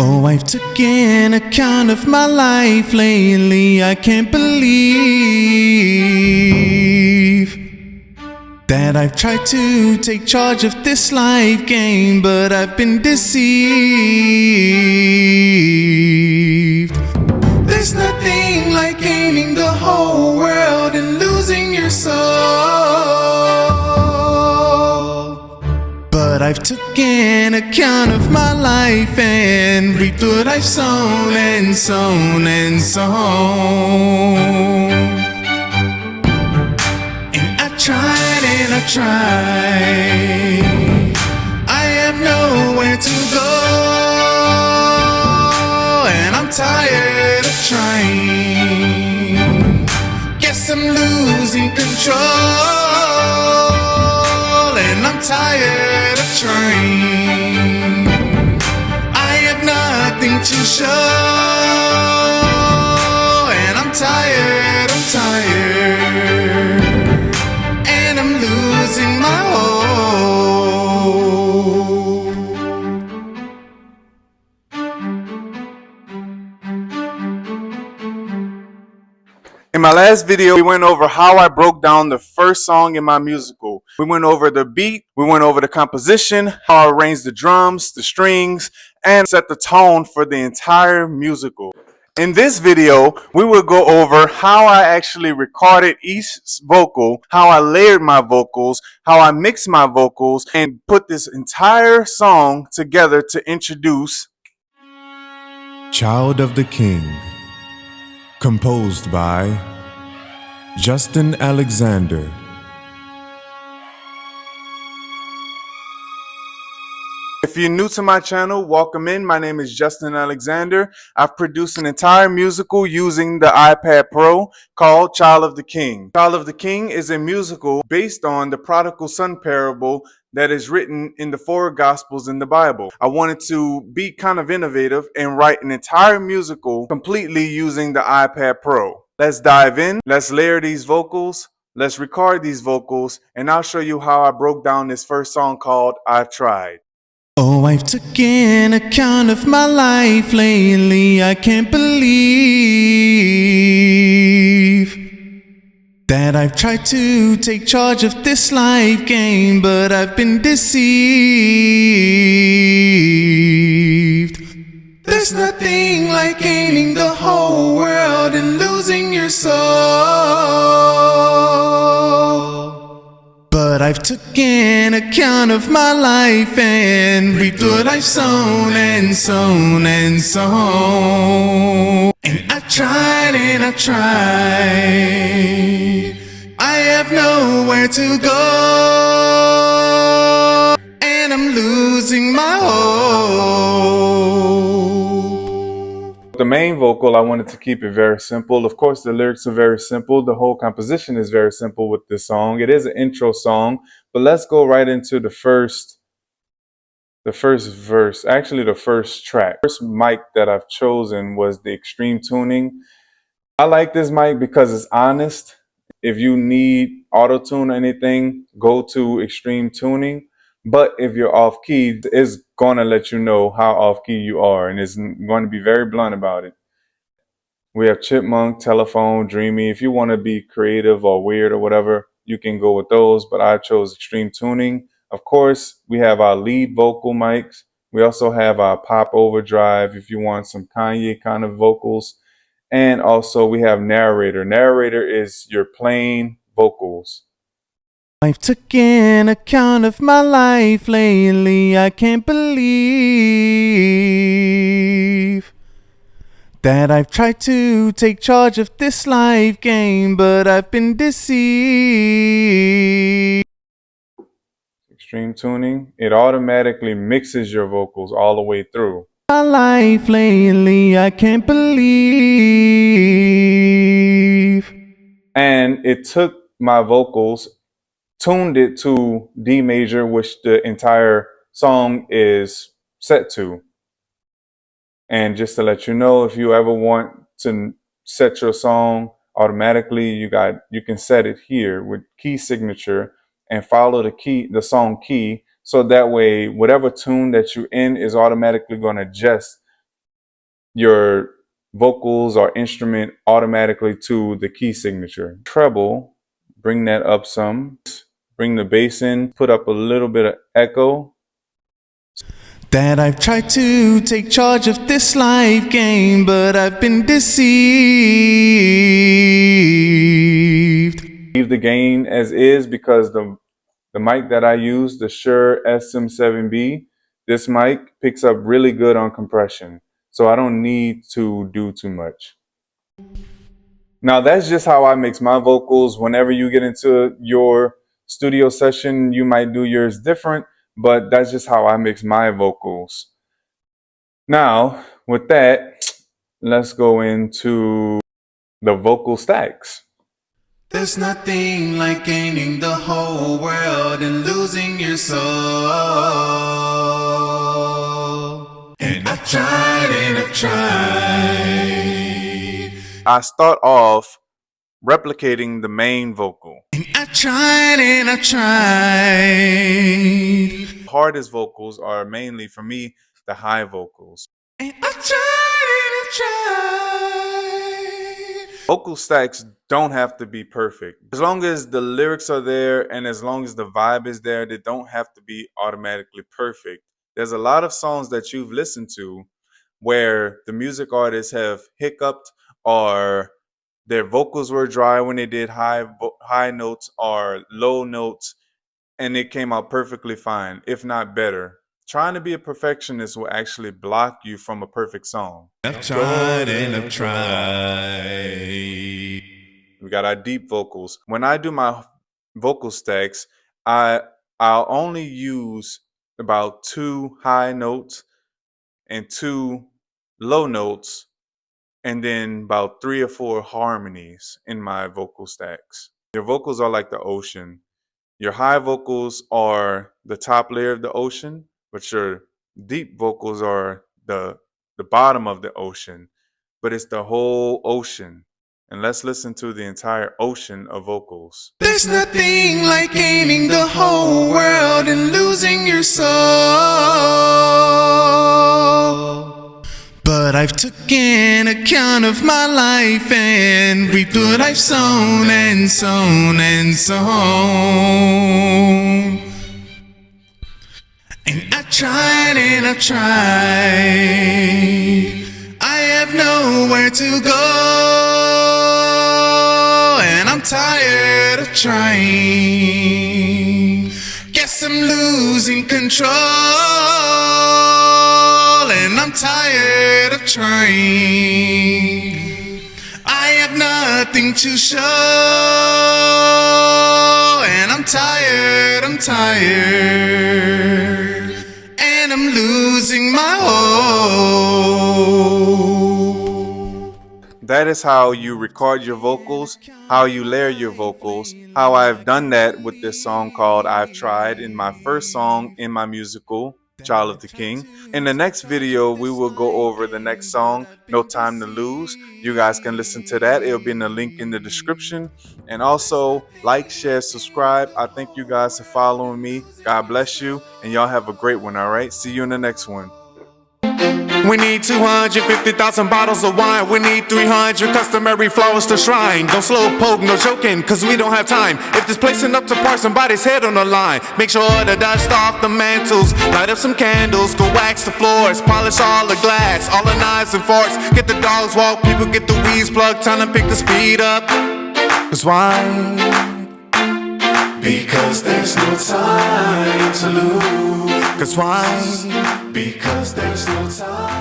Oh, I've taken account of my life lately. I can't believe that I've tried to take charge of this life game, but I've been deceived. There's nothing like gaining the whole world and losing your soul. But I've taken account of my life and reaped what I've sown and sown and sown. And I tried and I tried. I have nowhere to go, and I'm tired of trying. Guess I'm losing control, and I'm tired of trying. I have nothing to show, and I'm tired, and I'm losing my hope. In my last video, we went over how I broke down the first song in my musical. We went over the beat, we went over the composition, how I arranged the drums, the strings, and set the tone for the entire musical. In this video, we will go over how I actually recorded each vocal, how I layered my vocals, how I mixed my vocals, and put this entire song together to introduce Child of the King, composed by Justin Alexander. If you're new to my channel, welcome in. My name is Justin Alexander. I've produced an entire musical using the iPad Pro called Child of the King. Child of the King is a musical based on the prodigal son parable that is written in the 4 Gospels in the Bible. I wanted to be kind of innovative and write an entire musical completely using the iPad Pro. Let's dive in. Let's layer these vocals. Let's record these vocals, and I'll show you how I broke down this first song called I've Tried. Oh, I've taken account of my life lately. I can't believe that I've tried to take charge of this life game, but I've been deceived. There's nothing like gaining the whole world and losing your soul. But I've taken account of my life and reaped what I've sown and sown and sown. And I tried and I tried. I have nowhere to go, and I'm losing my hope. The main vocal, I wanted to keep it very simple. Of course, the lyrics are very simple. The whole composition is very simple with this song. It is an intro song, but let's go right into the first verse, actually the first track. The first mic that I've chosen was the Extreme Tuning. I like this mic because it's honest. If you need auto-tune or anything, go to Extreme Tuning. But if you're off key, it's going to let you know how off key you are, and it's going to be very blunt about it. We have Chipmunk, Telephone, Dreamy. If you want to be creative or weird or whatever, you can go with those, but I chose Extreme Tuning. Of course, we have our lead vocal mics. We also have our pop overdrive if you want some Kanye kind of vocals. And also we have narrator. Narrator is your plain vocals. I've taken account of my life lately. I can't believe that I've tried to take charge of this life game, but I've been deceived. Extreme Tuning, it automatically mixes your vocals all the way through. My life lately, I can't believe. And it took my vocals, tuned it to D major, which the entire song is set to. And just to let you know, if you ever want to set your song automatically, you can set it here with key signature and follow the song key, so that way whatever tune that you're in is automatically going to adjust your vocals or instrument automatically to the key signature. Treble, bring that up some. Bring the bass in, put up a little bit of echo. That I've tried to take charge of this life game, but I've been deceived. Leave the gain as is because the mic that I use, the Shure SM7B, this mic picks up really good on compression. So I don't need to do too much. Now that's just how I mix my vocals. Whenever you get into your studio session, you might do yours different, but that's just how I mix my vocals. Now, with that, let's go into the vocal stacks. There's nothing like gaining the whole world and losing your soul. And I've tried and I've tried. I start off replicating the main vocal. And I tried and I tried. Hardest vocals are mainly, for me, the high vocals. And I tried and I tried. Vocal stacks don't have to be perfect. As long as the lyrics are there and as long as the vibe is there, they don't have to be automatically perfect. There's a lot of songs that you've listened to where the music artists have hiccuped or their vocals were dry when they did high notes or low notes, and it came out perfectly fine, if not better. Trying to be a perfectionist will actually block you from a perfect song. I've tried and I've tried. We got our deep vocals. When I do my vocal stacks, I'll only use about 2 high notes and 2 low notes, and then about 3 or 4 harmonies in my vocal stacks. Your vocals are like the ocean. Your high vocals are the top layer of the ocean, but your deep vocals are the bottom of the ocean. But it's the whole ocean. And let's listen to the entire ocean of vocals. There's nothing like gaining the whole world and losing your soul. But I've taken account of my life and reaped what I've sown and sown and sown. And I tried and I tried. I have nowhere to go, and I'm tired of trying. Guess I'm losing control, and I'm tired of trying. I have nothing to show, and I'm tired, and I'm losing my hope. That is how you record your vocals, how you layer your vocals, how I've done that with this song called I've Tried, in my first song in my musical, Child of the King. In the next video, we will go over the next song, No Time to Lose. You guys can listen to that. It'll be in the link in the description. And also, like, share, subscribe. I thank you guys for following me. God bless you, and y'all have a great one, all right? See you in the next one. We need 250,000 bottles of wine. We need 300 customary flowers to shrine. Don't slow poke, no joking, cause we don't have time. If this place enough to part somebody's head on the line, make sure to dust off the mantles, light up some candles, go wax the floors, polish all the glass, all the knives and forks. Get the dogs walk, people get the weeds plugged, time to pick the speed up. Cause why? Because there's no time to lose. Cause why? Because there's no time.